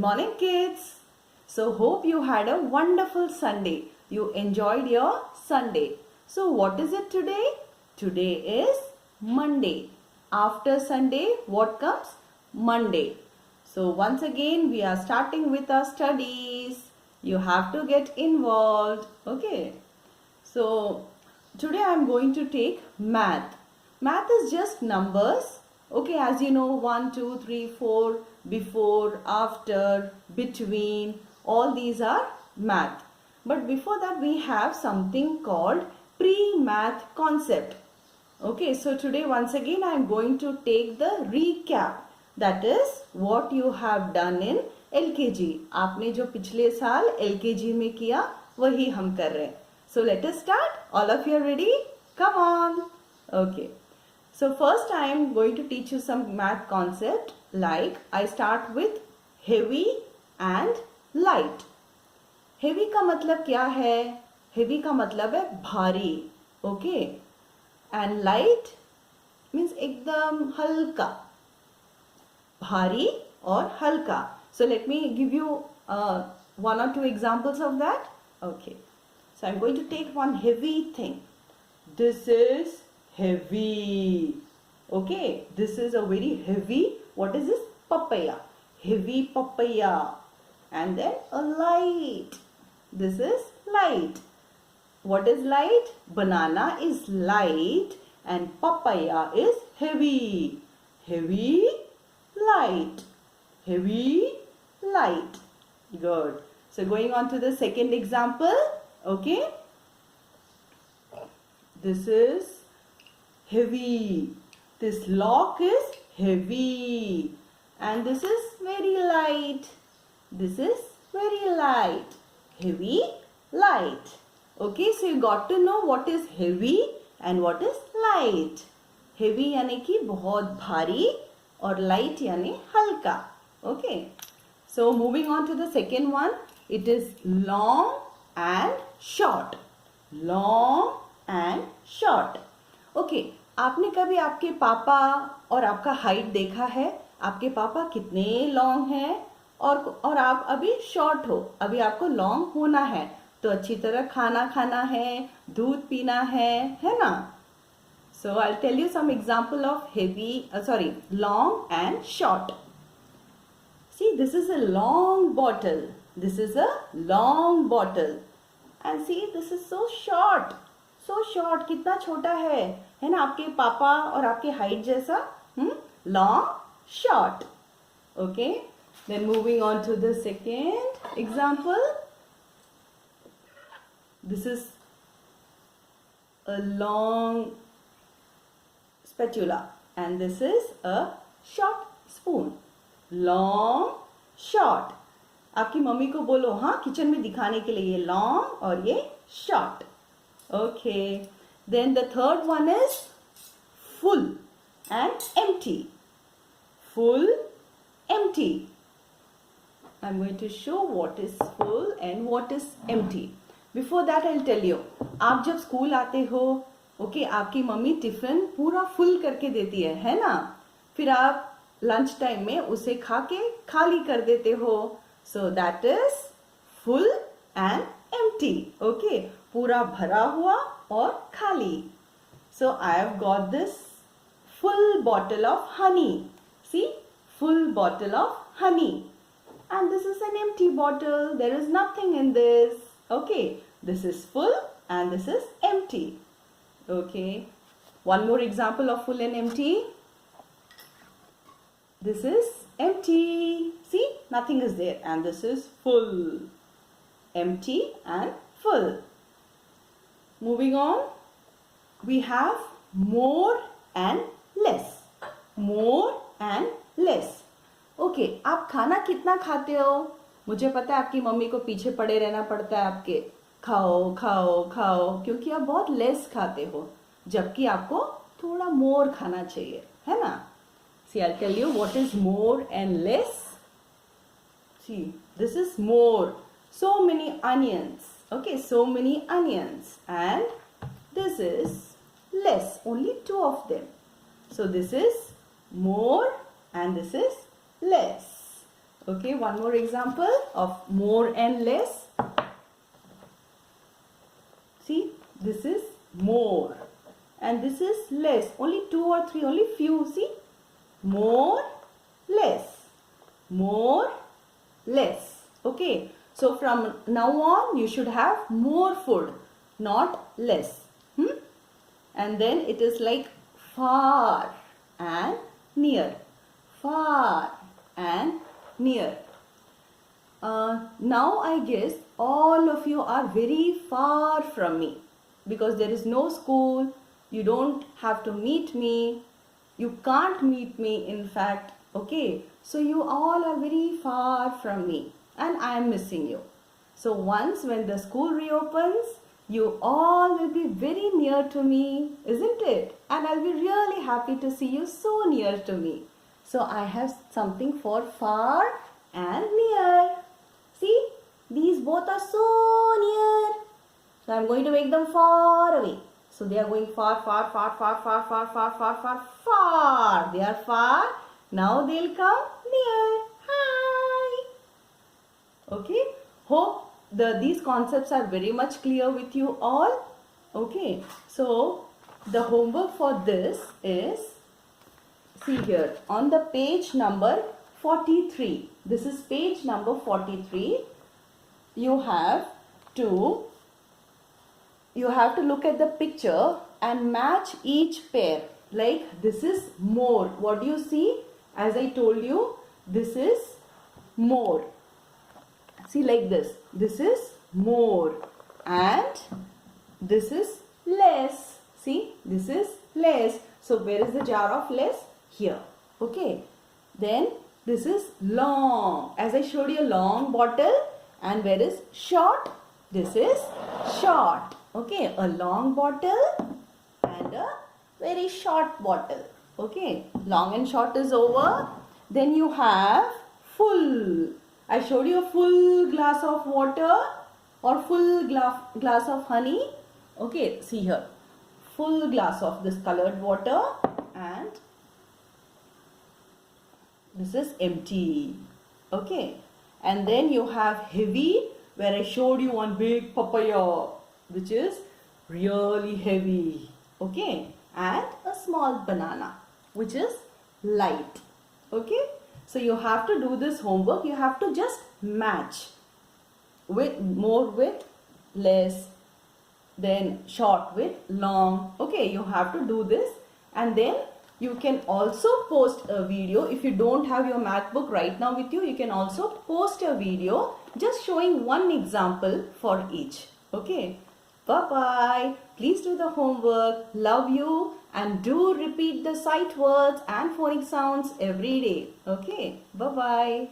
morning, kids. So, hope you had a wonderful Sunday. You enjoyed your Sunday. So, what is it today? Today is Monday. After Sunday, what comes? Monday. So, once again, we are starting with our studies. You have to get involved. Okay. So, today I am going to take math. Math is just numbers. Okay, as you know, 1, 2, 3, 4, before, after, between, all these are math. But before that, we have something called pre-math concept. Okay, so today once again I am going to take the recap. That is what you have done in LKG. आपने जो पिछले साल LKG में किया वही हम कर रहे हैं. So let us start. All of you are ready? Come on. Okay. So first I am going to teach you some math concept. Like I start with heavy and light. Heavy का मतलब क्या है? Heavy का मतलब है भारी. Okay. And light means एकदम हल्का. भारी और हल्का. So let me give you one or two examples of that. Okay. So I'm going to take one heavy thing. This is heavy. Okay. This is a very heavy. What is this? Papaya. Heavy papaya. And then a light. This is light. What is light? Banana is light and papaya is heavy. Heavy, light. Heavy, light. Good. So going on to the second example. Okay. This is heavy. This lock is heavy. And this is very light. This is very light. Heavy, light. Okay, so you got to know what is heavy and what is light. Heavy यानी कि बहुत भारी और light यानी हल्का. Okay. So moving on to the second one. It is long and short. Long and short. Okay. आपने कभी आपके पापा और आपका हाइट देखा है? आपके पापा कितने लॉन्ग हैं और आप अभी शॉर्ट हो. अभी आपको लॉन्ग होना है तो अच्छी तरह खाना खाना है, दूध पीना है ना? So I'll tell you some example of long and short. See, this is a long bottle. This is a long bottle. And see, this is so short. So short. कितना छोटा है ना आपके पापा और आपके हाइट जैसा? Long, short. Okay. Then moving on to the second example. This is a long spatula and this is a short spoon. Long, short. आपकी मम्मी को बोलो हाँ किचन में दिखाने के लिए ये long और ये short. Okay. Then the third one is full and empty. Full, empty. I'm going to show what is full and what is empty. Before that I'll tell you. आप जब स्कूल आते हो, ओके, आपकी mummy tiffin पूरा full करके देती है ना? फिर आप लंच टाइम में उसे खा के खाली कर देते हो. So that is full and empty. Okay, पूरा भरा हुआ और खाली. So I have got this full bottle of honey. See, full bottle of honey. And this is an empty bottle. There is nothing in this. Okay, this is full and this is empty. Okay, one more example of full and empty. This is empty. See, nothing is there. And this is full. Empty and full. Moving on, we have more and less. More and less. Okay, आप खाना कितना खाते हो? मुझे पता है आपकी mummy को पीछे पड़े रहना पड़ता है आपके. खाओ खाओ खाओ क्योंकि आप बहुत लेस खाते हो जबकि आपको थोड़ा मोर खाना चाहिए है ना? See, I'll tell you what is more and less. See, this is more. So many onions. Okay, so many onions. And this is less. Only 2 of them. So this is more and this is less. Okay, one more example of more and less. See, this is more and this is less. Only 2 or 3, only few. See, more, less, more, less. Okay, so from now on you should have more food, not less. And then it is like far and near, far and near. Now I guess all of you are very far from me because there is no school. You don't have to meet me. You can't meet me, in fact. Okay, so you all are very far from me and I am missing you. So once when the school reopens, you all will be very near to me, isn't it? And I'll be really happy to see you so near to me. So I have something for far and near. See, these both are so near. So I'm going to make them far away. So they are going far, far, far, far, far, far, far, far, far, far. They are far. Now they'll come near. Hi. Okay. Hope these concepts are very much clear with you all. Okay. So the homework for this is, see here on the page number 43. This is page number 43. You have to look at the picture and match each pair. Like this is more. What do you see? As I told you, this is more. See, like this. This is more and this is less. See, this is less. So where is the jar of less? Here. Okay. Then this is long. As I showed you, a long bottle. And where is short? This is short. Okay, a long bottle and a very short bottle. Okay, long and short is over. Then you have full. I showed you a full glass of water or full glass of honey. Okay, see here. Full glass of this colored water and this is empty. Okay, and then you have heavy, where I showed you one big papaya, which is really heavy. Okay, and a small banana, which is light. Okay, so you have to do this homework. You have to just match with more with less, then short with long. Okay, you have to do this, and then you can also post a video. If you don't have your math book right now with you, you can also post a video just showing one example for each. Okay, bye bye. Please do the homework. Love you, and do repeat the sight words and phonic sounds every day. Okay, bye bye.